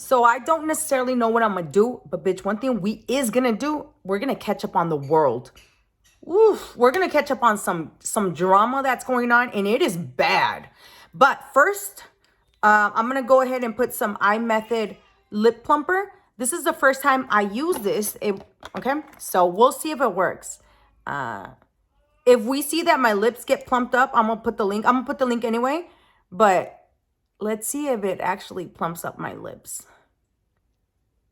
So I don't necessarily know what I'm gonna do, but bitch, one thing we is gonna do, we're gonna catch up on the world. Oof, we're gonna catch up on some drama that's going on, and it is bad. But first, I'm gonna go ahead and put some eye method lip plumper. This is the first time I use this. Okay, so we'll see if it works. If we see that my lips get plumped up, I'm gonna put the link. I'm gonna put the link anyway, but let's see if it actually plumps up my lips.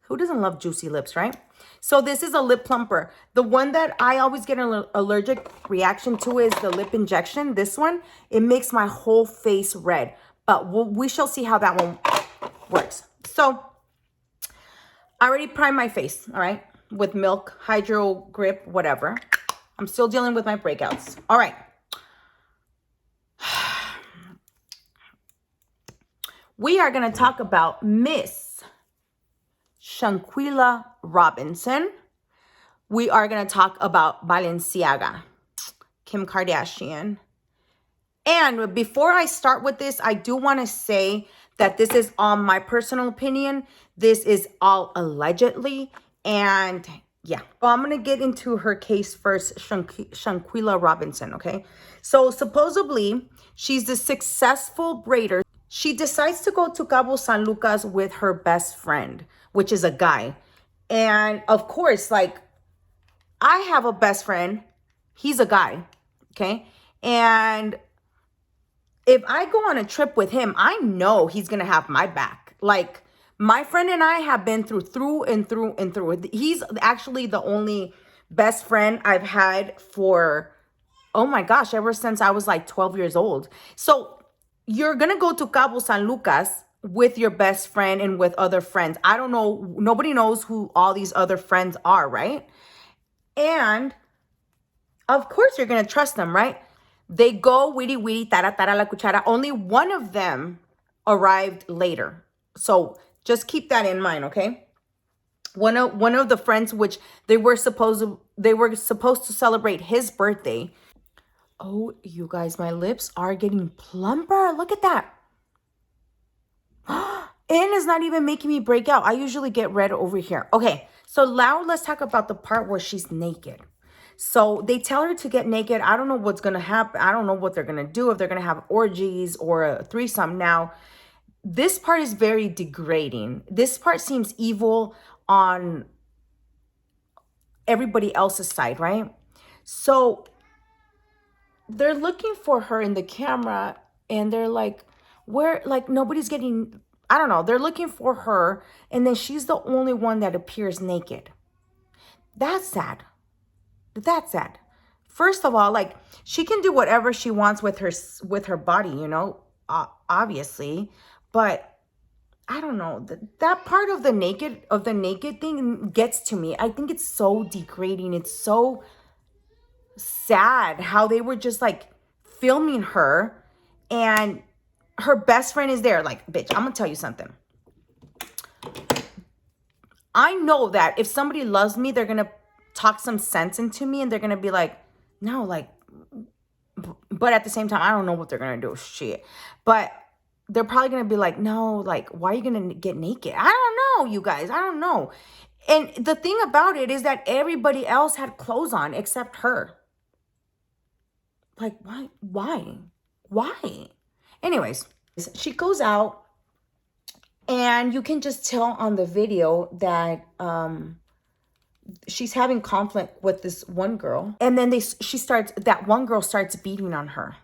Who doesn't love juicy lips, right? So this is a lip plumper. The one that I always get an allergic reaction to is the lip injection. This one, it makes my whole face red. But we shall see how that one works. So I already primed my face, all right? With Milk, Hydro Grip, whatever. I'm still dealing with my breakouts. All right. We are going to talk about Miss Shanquila Robinson. We are going to talk about Balenciaga, Kim Kardashian. And before I start with this, I do want to say that this is all my personal opinion. This is all allegedly. And yeah, well, I'm going to get into her case first, Shanquila Robinson, okay? So supposedly, she's the successful braider. She decides to go to Cabo San Lucas with her best friend, which is a guy. And of course, like, I have a best friend. He's a guy, okay? And if I go on a trip with him, I know he's going to have my back. Like, my friend and I have been through and through and through. He's actually the only best friend I've had for, oh my gosh, ever since I was like 12 years old. So you're going to go to Cabo San Lucas with your best friend and with other friends. I don't know. Nobody knows who all these other friends are, right? And of course, you're going to trust them, right? They go witty, tara, tara, la cuchara. Only one of them arrived later. So just keep that in mind, okay? One of the friends, which they were supposed to celebrate his birthday. Oh, you guys, my lips are getting plumper. Look at that. And it's not even making me break out. I usually get red over here. Okay, so now let's talk about the part where she's naked. So they tell her to get naked. I don't know what's going to happen. I don't know what they're going to do, if they're going to have orgies or a threesome. Now, this part is very degrading. This part seems evil on everybody else's side, right? So they're looking for her in the camera and they're like, where, like, nobody's getting, I don't know. They're looking for her and then she's the only one that appears naked. That's sad. That's sad. First of all, like, she can do whatever she wants with her body, you know, obviously, but I don't know, that part of the naked thing gets to me. I think it's so degrading. It's so sad how they were just like filming her and her best friend is there. Like, bitch, I'm gonna tell you something. I know that if somebody loves me, they're gonna talk some sense into me and they're gonna be like, no, like, but at the same time, I don't know what they're gonna do. Shit. But they're probably gonna be like, no, like, why are you gonna get naked? I don't know, you guys. I don't know. And the thing about it is that everybody else had clothes on except her. Like, why? Anyways, she goes out and you can just tell on the video that she's having conflict with this one girl. And then that one girl starts beating on her.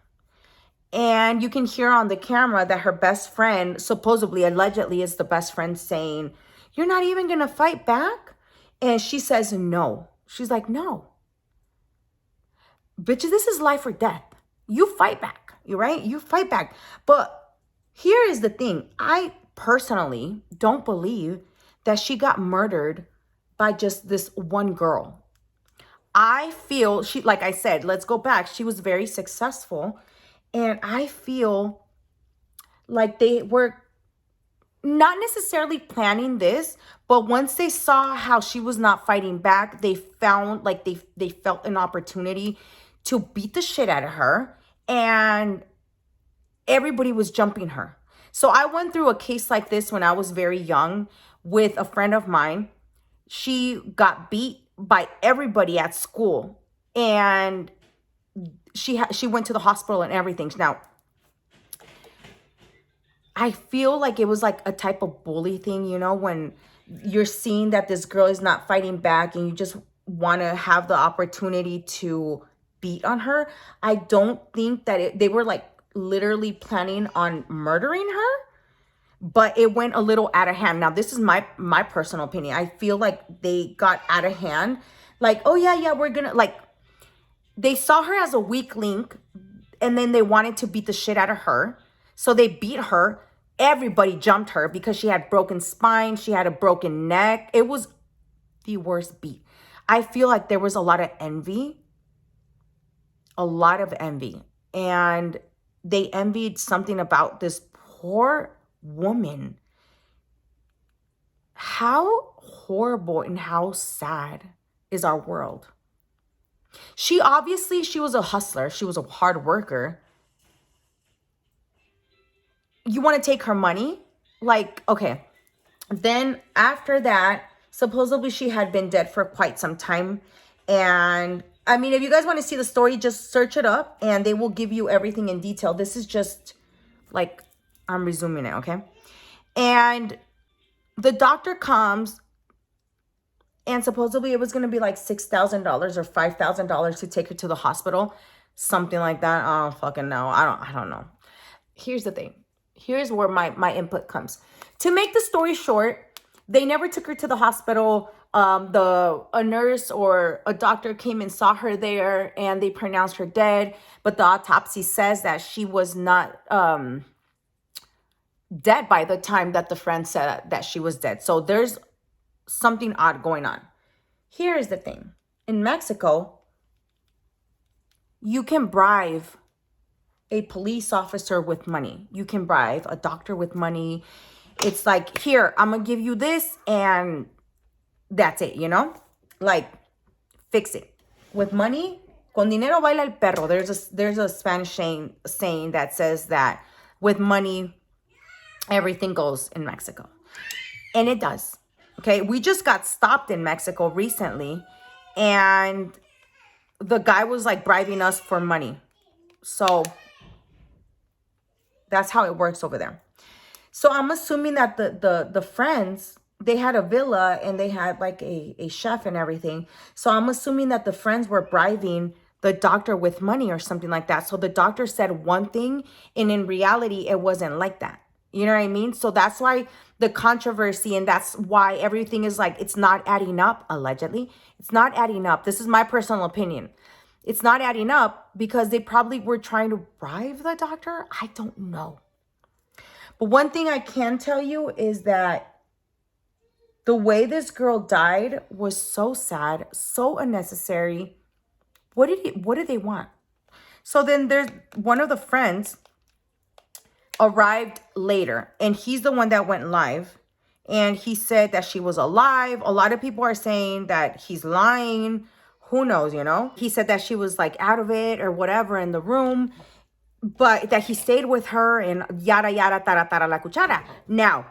And you can hear on the camera that her best friend, supposedly, allegedly, is the best friend saying, you're not even going to fight back? And she says, no. She's like, no. Bitch, this is life or death. You fight back. You're right? You fight back. But here is the thing. I personally don't believe that she got murdered by just this one girl. I feel she, like I said, let's go back. She was very successful. And I feel like they were not necessarily planning this, but once they saw how she was not fighting back, they found like they felt an opportunity to beat the shit out of her, and everybody was jumping her. So I went through a case like this when I was very young with a friend of mine. She got beat by everybody at school, and she went to the hospital and everything. Now, I feel like it was like a type of bully thing, you know, when you're seeing that this girl is not fighting back and you just want to have the opportunity to beat on her. I don't think that they were like literally planning on murdering her, but it went a little out of hand. Now, this is my personal opinion. I feel like they got out of hand. Like, oh yeah, we're gonna, like, they saw her as a weak link, and then they wanted to beat the shit out of her. So they beat her. Everybody jumped her because she had broken spine. She had a broken neck. It was the worst beat. I feel like there was a lot of envy. A lot of envy. And they envied something about this poor woman. How horrible and how sad is our world? She was a hustler. She was a hard worker. You want to take her money? Like, okay. Then after that, supposedly she had been dead for quite some time. And I mean, if you guys want to see the story, just search it up and they will give you everything in detail. This is just like, I'm resuming it, okay? And the doctor comes, and supposedly it was going to be like $6,000 or $5,000 to take her to the hospital. Something like that. I don't fucking know. I don't know. Here's the thing. Here's where my input comes. To make the story short, they never took her to the hospital. A nurse or a doctor came and saw her there, and they pronounced her dead. But the autopsy says that she was not dead by the time that the friend said that she was dead. So there's something odd going on. Here's the thing. In Mexico, you can bribe a police officer with money. You can bribe a doctor with money. It's like, here, I'm going to give you this and that's it, you know? Like, fix it. With money, con dinero baila el perro. There's a Spanish saying that says that with money, everything goes in Mexico. And it does. Okay, we just got stopped in Mexico recently, and the guy was like bribing us for money. So that's how it works over there. So I'm assuming that the friends, they had a villa and they had like a chef and everything. So I'm assuming that the friends were bribing the doctor with money or something like that. So the doctor said one thing, and in reality, it wasn't like that. You know what I mean? So that's why the controversy, and that's why everything is like, it's not adding up, allegedly. It's not adding up. This is my personal opinion. It's not adding up because they probably were trying to bribe the doctor. I don't know. But one thing I can tell you is that the way this girl died was so sad, so unnecessary. What did they want? So then there's one of the friends arrived later, and he's the one that went live, and he said that she was alive. A lot of people are saying that he's lying. Who knows, you know? He said that she was like out of it or whatever in the room, but that he stayed with her and yada yada tara tara la cuchara. Now,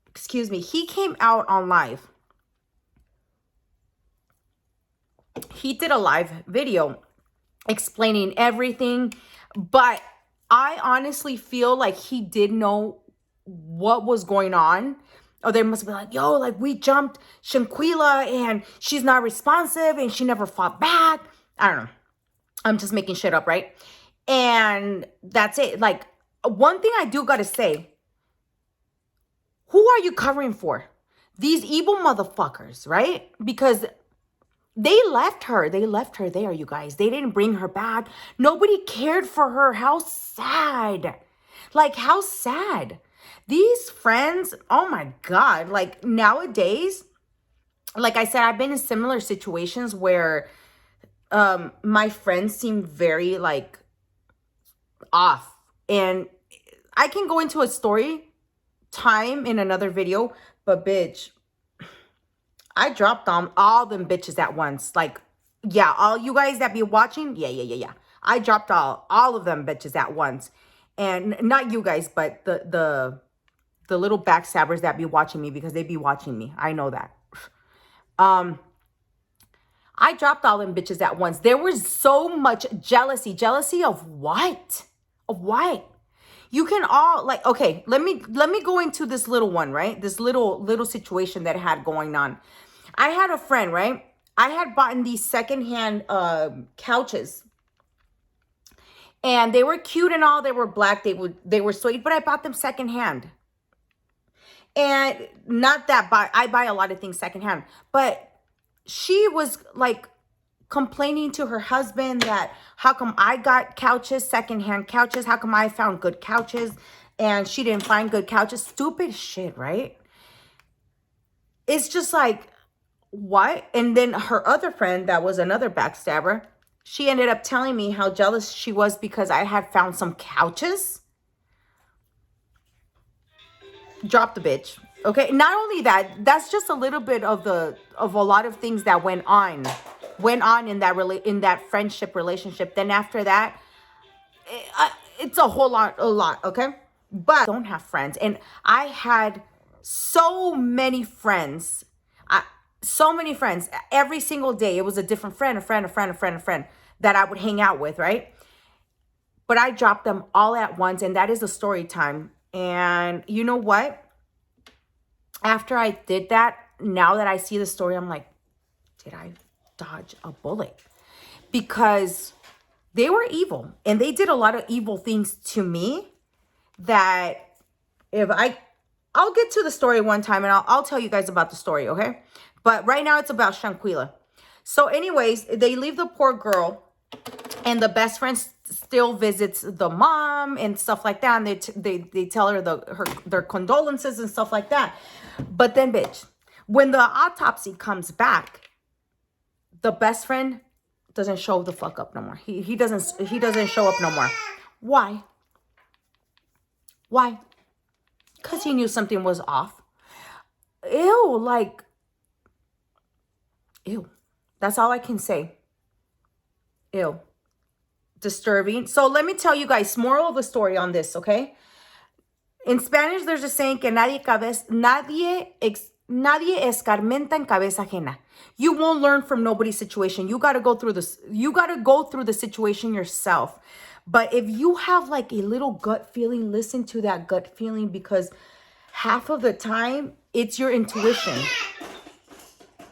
excuse me, he came out on live. He did a live video explaining everything, but I honestly feel like he did know what was going on. Or they must be like, yo, like we jumped Shanquilla and she's not responsive and she never fought back. I don't know. I'm just making shit up, right? And that's it. Like, one thing I do gotta say, who are you covering for? These evil motherfuckers, right? Because they left her. They left her there, you guys. They didn't bring her back. Nobody cared for her. How sad. Like, how sad. These friends, oh my God. Like, nowadays, like I said, I've been in similar situations where my friends seem very, like, off. And I can go into a story time in another video, but bitch, I dropped on all them bitches at once. Like, yeah, all you guys that be watching, yeah. I dropped all of them bitches at once. And not you guys, but the little backstabbers that be watching me, because they be watching me. I know that. I dropped all them bitches at once. There was so much jealousy. Jealousy of what? Of what? You can all, like, okay, let me go into this little one, right? This little situation that I had going on. I had a friend, right? I had bought these secondhand couches. And they were cute and all. They were black. They were sweet, but I bought them secondhand. And not that I buy a lot of things secondhand, but she was like complaining to her husband that how come I got couches, secondhand couches? How come I found good couches and she didn't find good couches? Stupid shit, right? It's just like, what? And then her other friend, that was another backstabber, she ended up telling me how jealous she was because I had found some couches. Drop the bitch. Okay, not only that, that's just a little bit of a lot of things that went on in that friendship relationship. Then after that, it's a whole lot, okay? But I don't have friends, and I had so many friends. So many friends. Every single day, it was a different friend, a friend that I would hang out with, right? But I dropped them all at once, and that is a story time. And you know what? After I did that, now that I see the story, I'm like, did I dodge a bullet? Because they were evil, and they did a lot of evil things to me that I'll get to the story one time, and I'll tell you guys about the story, okay? But right now it's about Shanquilla. So anyways, they leave the poor girl, and the best friend still visits the mom and stuff like that. And they tell her their condolences and stuff like that. But then, bitch, when the autopsy comes back, the best friend doesn't show the fuck up no more. He doesn't show up no more. Why? Why? Because he knew something was off. Ew, like, ew. That's all I can say. Ew. Disturbing. So let me tell you guys, moral of the story on this, okay? In Spanish, there's a saying que nadie escarmenta en cabeza ajena. You won't learn from nobody's situation. You got to go through this. You got to go through the situation yourself. But if you have like a little gut feeling, listen to that gut feeling, because half of the time it's your intuition.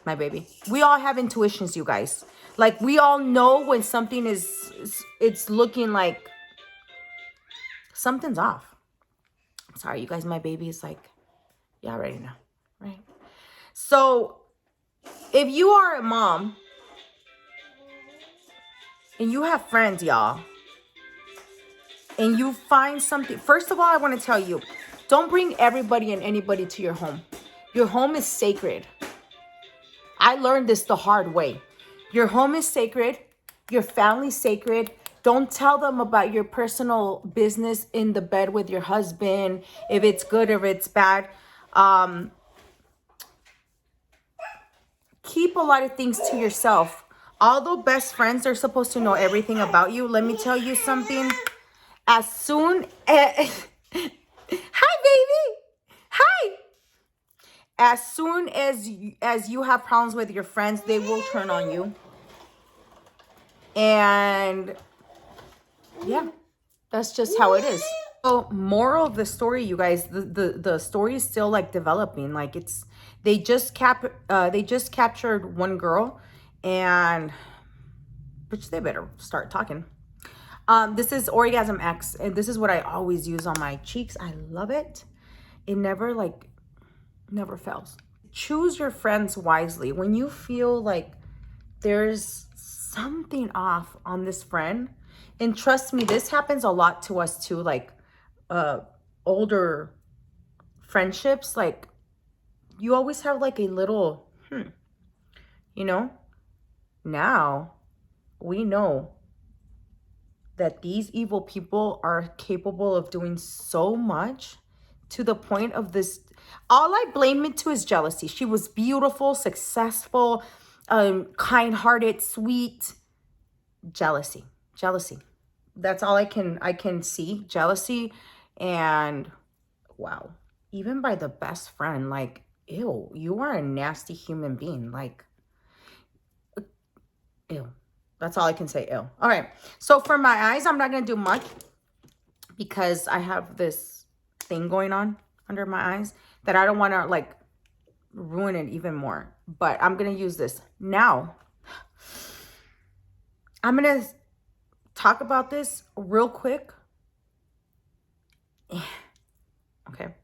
My baby. We all have intuitions, you guys. Like, we all know when something it's looking like something's off. Sorry, you guys, my baby is like, yeah, I already know, right? So if you are a mom and you have friends, y'all, and you find something, first of all, I want to tell you, don't bring everybody and anybody to your home. Your home is sacred. I learned this the hard way. Your home is sacred. Your family's sacred. Don't tell them about your personal business in the bed with your husband, if it's good or if it's bad. Keep a lot of things to yourself. Although best friends are supposed to know everything about you, let me tell you something. As soon as... Hi, baby. Hi. As soon as you have problems with your friends, they will turn on you. And yeah, that's just how it is. So moral of the story, you guys, the story is still like developing. Like, they just captured one girl, and which they better start talking. This is Orgasm X, and this is what I always use on my cheeks. I love it. It never fails. Choose your friends wisely. When you feel like there's something off on this friend, and trust me, this happens a lot to us too, like older friendships, like you always have like a little you know. Now we know that these evil people are capable of doing so much, to the point of this. All I blame it to is jealousy. She was beautiful, successful, kind-hearted, sweet. Jealousy. That's all I can see. Jealousy and wow. Even by the best friend, like, ew, you are a nasty human being. Like, ew. That's all I can say, ew. All right. So for my eyes, I'm not going to do much because I have this thing going on under my eyes that I don't want to, like, ruin it even more. But I'm going to use this. Now, I'm going to talk about this real quick. Okay.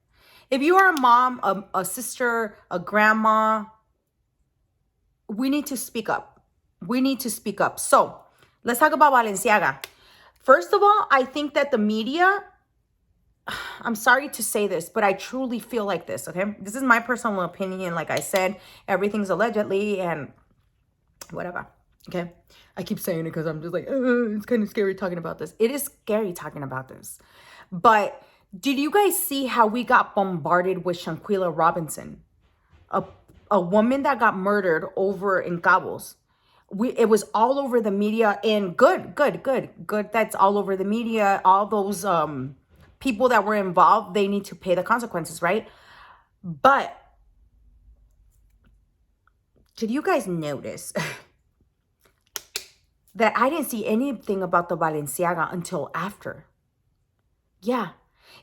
If you are a mom, a sister, a grandma, we need to speak up. We need to speak up. So let's talk about Balenciaga. First of all, I think that the media, I'm sorry to say this, but I truly feel like this, okay? This is my personal opinion. Like I said, everything's allegedly and whatever, okay? I keep saying it because I'm just like, it's kind of scary talking about this. It is scary talking about this. But did you guys see how we got bombarded with Shanquila Robinson? A woman that got murdered over in Cabos. It was all over the media, and good. That's all over the media. All those people that were involved, they need to pay the consequences, right? But did you guys notice that I didn't see anything about the Balenciaga until after? Yeah,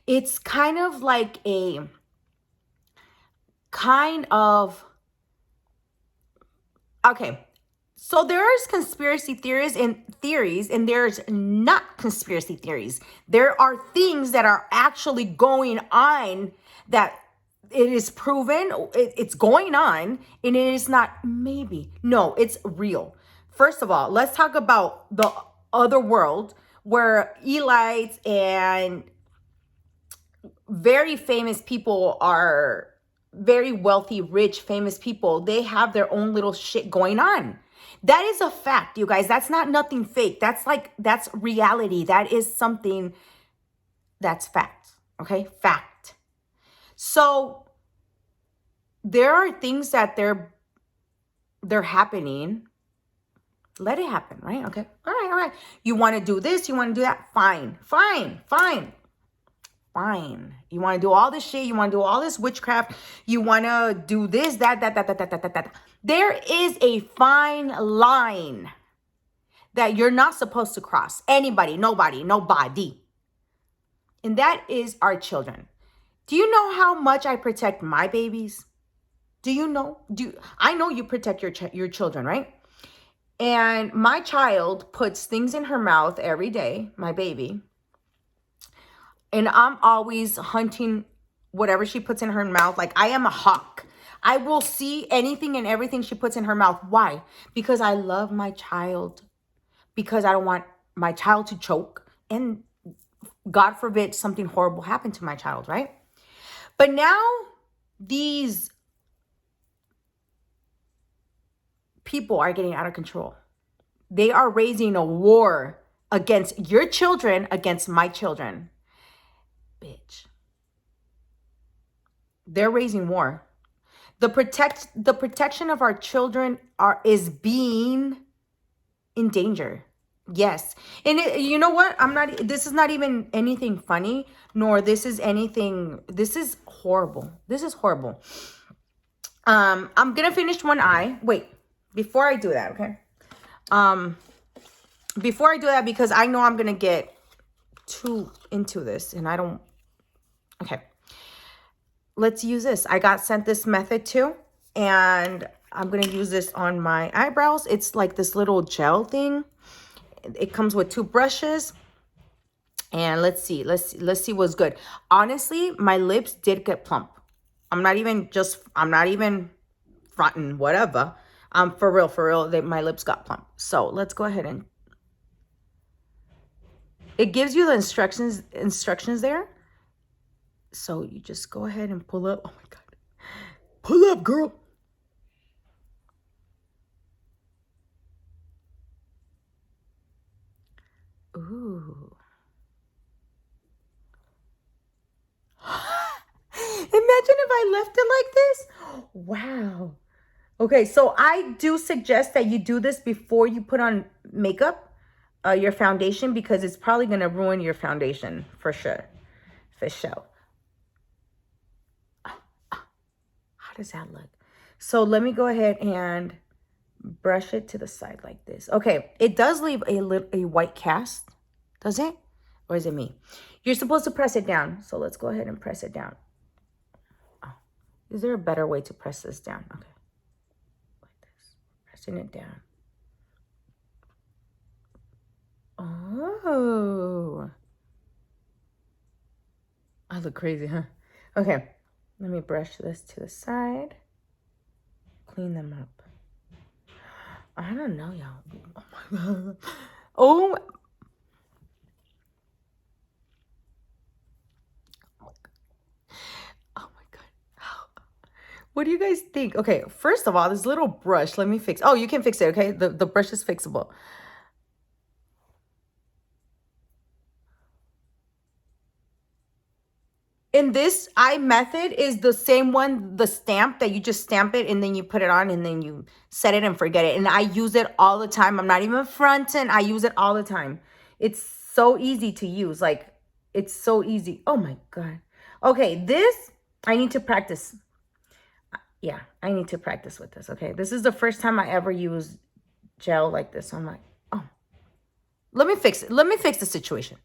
it's kind of like a okay. So there's conspiracy theories and there's not conspiracy theories. There are things that are actually going on that it is proven, it's going on, and it is not maybe. No, it's real. First of all, let's talk about the other world where elites and very famous people are very wealthy, rich, famous people. They have their own little shit going on. That is a fact, you guys. That's not nothing fake. That's reality. That is something that's fact. Okay? Fact. So there are things that they're happening. Let it happen, right? Okay. All right. You want to do this, you want to do that? Fine. You want to do all this shit, you want to do all this witchcraft, you want to do this, that. There is a fine line that you're not supposed to cross. Anybody, nobody. And that is our children. Do you know how much I protect my babies? Do you know? I know you protect your children, right? And my child puts things in her mouth every day, my baby. And I'm always hunting whatever she puts in her mouth. Like I am a hawk. I will see anything and everything she puts in her mouth. Why? Because I love my child. Because I don't want my child to choke. And God forbid something horrible happened to my child, right? But now these people are getting out of control. They are raising a war against your children, against my children. Bitch. They're raising war. The protection of our children is being in danger. Yes. And you know what? This is not even anything funny, nor this is horrible. This is horrible. I'm going to finish one eye. Wait, before I do that, okay? Before I do that, because I know I'm going to get too into this and I don't. Okay. Let's use this. I got sent this method too, and I'm going to use this on my eyebrows. It's like this little gel thing. It comes with 2 brushes. And let's see what's good. Honestly, my lips did get plump. I'm not even fronting, whatever. For real, my lips got plump. So let's go ahead and it gives you the instructions there. So you just go ahead and pull up. Oh my God. Pull up, girl. Ooh. Imagine if I left it like this. Wow. Okay, so I do suggest that you do this before you put on makeup. your foundation, because it's probably going to ruin your foundation for sure. For sure. How does that look? So let me go ahead and brush it to the side like this. Okay, it does leave a white cast. Does it? Or is it me? You're supposed to press it down. So let's go ahead and press it down. Oh, is there a better way to press this down? Okay. Like this. Pressing it down. Oh. I look crazy, huh? Okay. Let me brush this to the side. Clean them up. I don't know, y'all. Oh my God. Oh. Oh my God. What do you guys think? Okay, first of all, this little brush, let me fix. Oh, you can fix it, okay? The brush is fixable. In this eye method is the same one, the stamp that you just stamp it and then you put it on and then you set it and forget it. And I use it all the time. I'm not even fronting. I use it all the time. It's so easy to use. Like, it's so easy. Oh my God. Okay, this, I need to practice. Yeah, I need to practice with this, okay? This is the first time I ever use gel like this. So I'm like, oh, let me fix it. Let me fix the situation.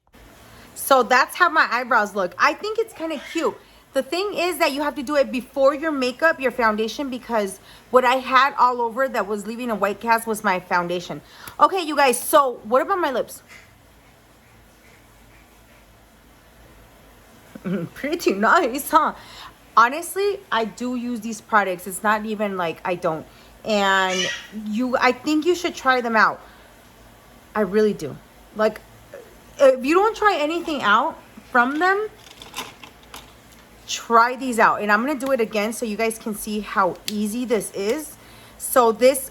So that's how my eyebrows look. I think it's kind of cute. The thing is that you have to do it before your makeup, your foundation, because what I had all over that was leaving a white cast was my foundation. Okay, you guys, so what about my lips? Pretty nice, huh? Honestly, I do use these products. It's not even like I don't. And I think you should try them out. I really do. Like, if you don't try anything out from them, try these out. And I'm going to do it again so you guys can see how easy this is. So this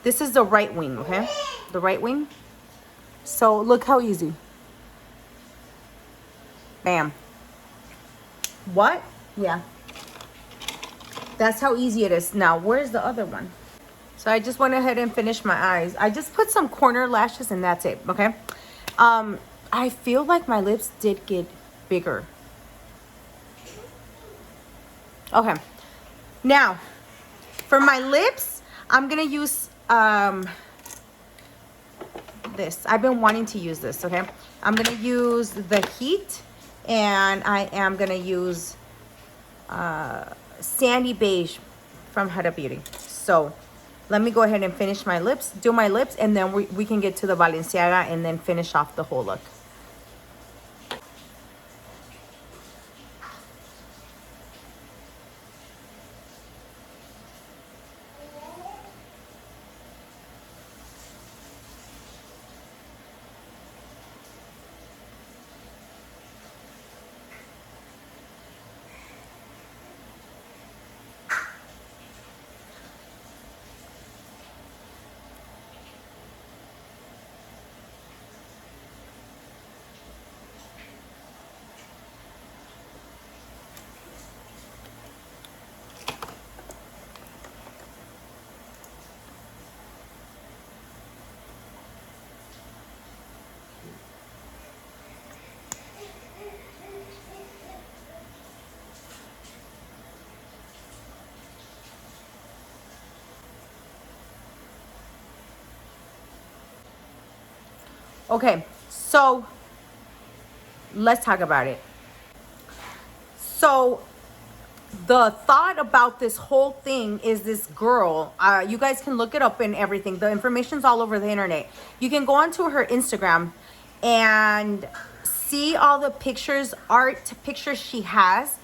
is the right wing, okay? The right wing. So look how easy. Bam. What? Yeah. That's how easy it is. Now, where's the other one? So I just went ahead and finished my eyes. I just put some corner lashes and that's it, okay? I feel like my lips did get bigger. Okay. Now, for my lips, I'm going to use this. I've been wanting to use this, okay? I'm going to use the Heat, and I am going to use Sandy Beige from Huda Beauty. So let me go ahead and finish my lips, do my lips, and then we can get to the Balenciaga and then finish off the whole look. Okay, so let's talk about it. So the thought about this whole thing is this girl, you guys can look it up and everything. The information's all over the internet. You can go onto her Instagram and see all the pictures, art pictures she has.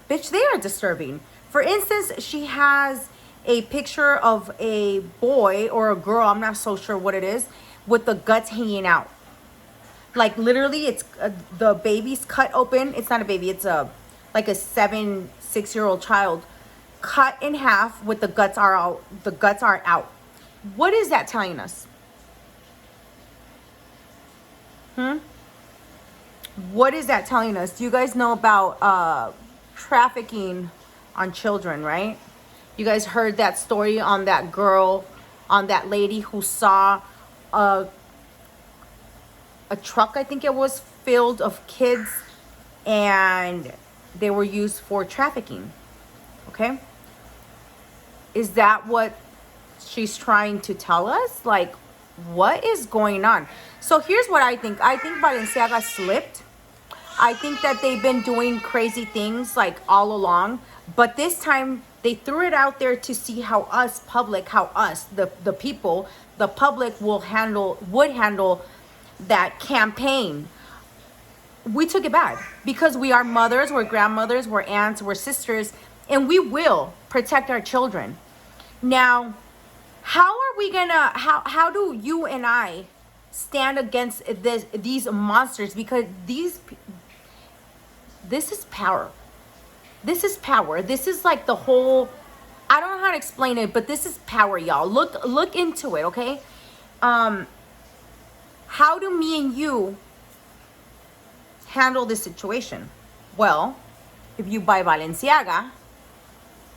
Bitch, they are disturbing. For instance, she has a picture of a boy or a girl, I'm not so sure what it is, with the guts hanging out. Like literally, it's the baby's cut open. It's not a baby. It's like a 6-year-old child, cut in half with the guts are out. The guts are out. What is that telling us? What is that telling us? Do you guys know about trafficking on children, right? You guys heard that story on that girl, on that lady who saw a a truck, I think it was, filled of kids, and they were used for trafficking. Okay? Is that what she's trying to tell us? Like, what is going on? So here's what I think. I think Balenciaga slipped. I think that they've been doing crazy things like all along, but this time they threw it out there to see how us public, how us, the people, the public would handle that campaign. We took it bad because we are mothers, we're grandmothers, we're aunts, we're sisters, and we will protect our children. Now, how are we gonna, how do you and I stand against these monsters? Because this is power. This is power. This is like the whole, I don't know how to explain it, but this is power, y'all. Look into it, okay? How do me and you handle this situation? Well, if you buy Balenciaga,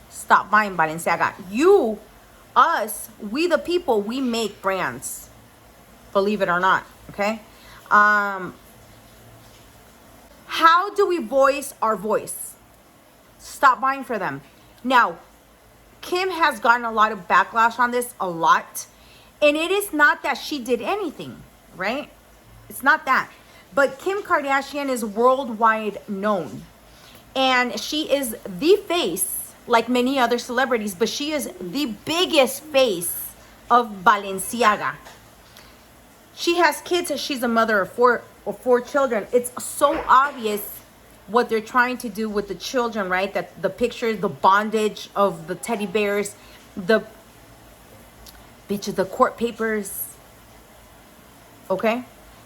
stop buying Balenciaga. We the people, we make brands. Believe it or not, okay? How do we voice our voice? Stop buying for them. Now, Kim has gotten a lot of backlash on this, a lot. And it is not that she did anything, right? It's not that. But Kim Kardashian is worldwide known. And she is the face, like many other celebrities, but she is the biggest face of Balenciaga. She has kids. She's a mother of four children. It's so obvious what they're trying to do with the children, right? That the pictures, the bondage of the teddy bears, the court papers. Okay?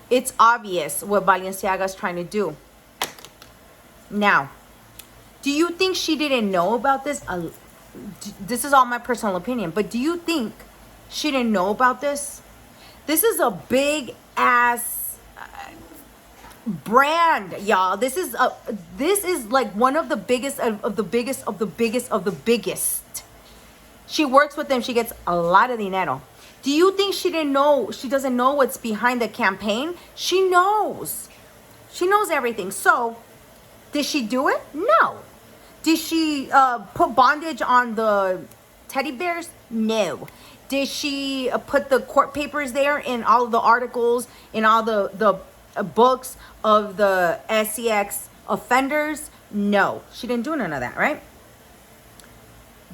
It's obvious what Balenciaga is trying to do. Now, do you think she didn't know about this? This is all my personal opinion, but do you think she didn't know about this? This is a big ass brand, y'all. This is like one of the biggest of the biggest of the biggest of the biggest. She works with them. She gets a lot of dinero. Do you think she didn't know? She doesn't know what's behind the campaign? She knows. She knows everything. So, did she do it? No. Did she put bondage on the teddy bears? No. Did she put the court papers there in all of the articles, in all the books of the SEX offenders? No. She didn't do none of that, right?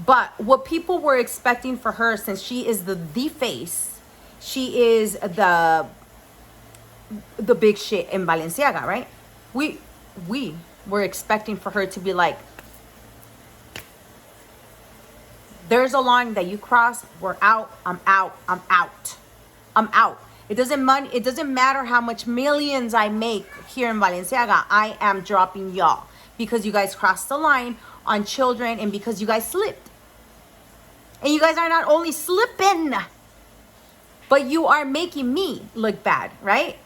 But what people were expecting for her, since she is the face, she is the big shit in Balenciaga, right? We were expecting for her to be like, there's a line that you cross, we're out, I'm out, I'm out. I'm out. It doesn't matter how much millions I make here in Balenciaga, I am dropping y'all. Because you guys crossed the line on children and because you guys slipped. And you guys are not only slipping, but you are making me look bad, right?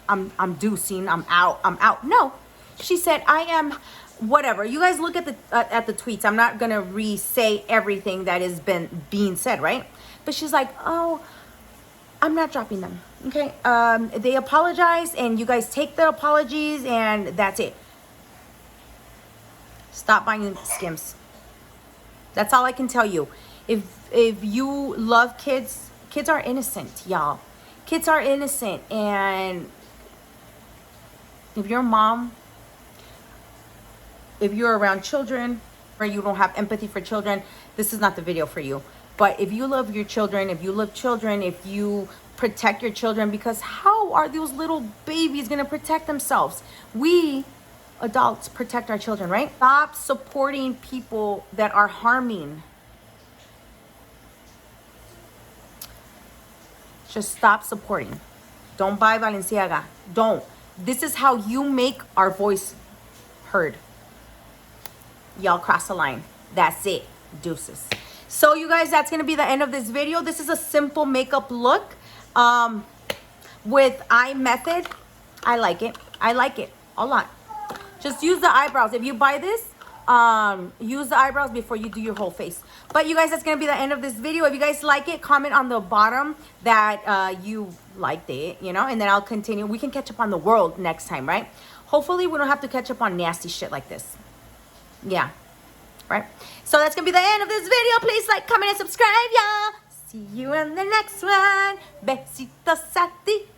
I'm deucing, I'm out. No, she said, I am whatever. You guys look at the tweets. I'm not going to re-say everything that has been being said, right? But she's like, oh, I'm not dropping them, okay? They apologize, and you guys take the apologies, and that's it. Stop buying Skims. That's all I can tell you. If you love kids, kids are innocent, y'all. Kids are innocent, and if you're a mom, if you're around children or you don't have empathy for children, this is not the video for you. But if you love your children, if you love children, if you protect your children, because how are those little babies going to protect themselves? We adults protect our children, right? Stop supporting people that are harming. Just stop supporting. Don't buy Balenciaga. Don't. This is how you make our voice heard. Y'all cross the line. That's it. Deuces. So you guys, that's going to be the end of this video. This is a simple makeup look with eye method. I like it. I like it a lot. Just use the eyebrows. If you buy this, use the eyebrows before you do your whole face. But you guys, that's gonna be the end of this video. If you guys like it, comment on the bottom that you liked it, you know, and then I'll continue. We can catch up on the world next time, right? Hopefully we don't have to catch up on nasty shit like this. Yeah, right? So that's gonna be the end of this video. Please like, comment, and subscribe, y'all. See you in the next one. Besitos a ti.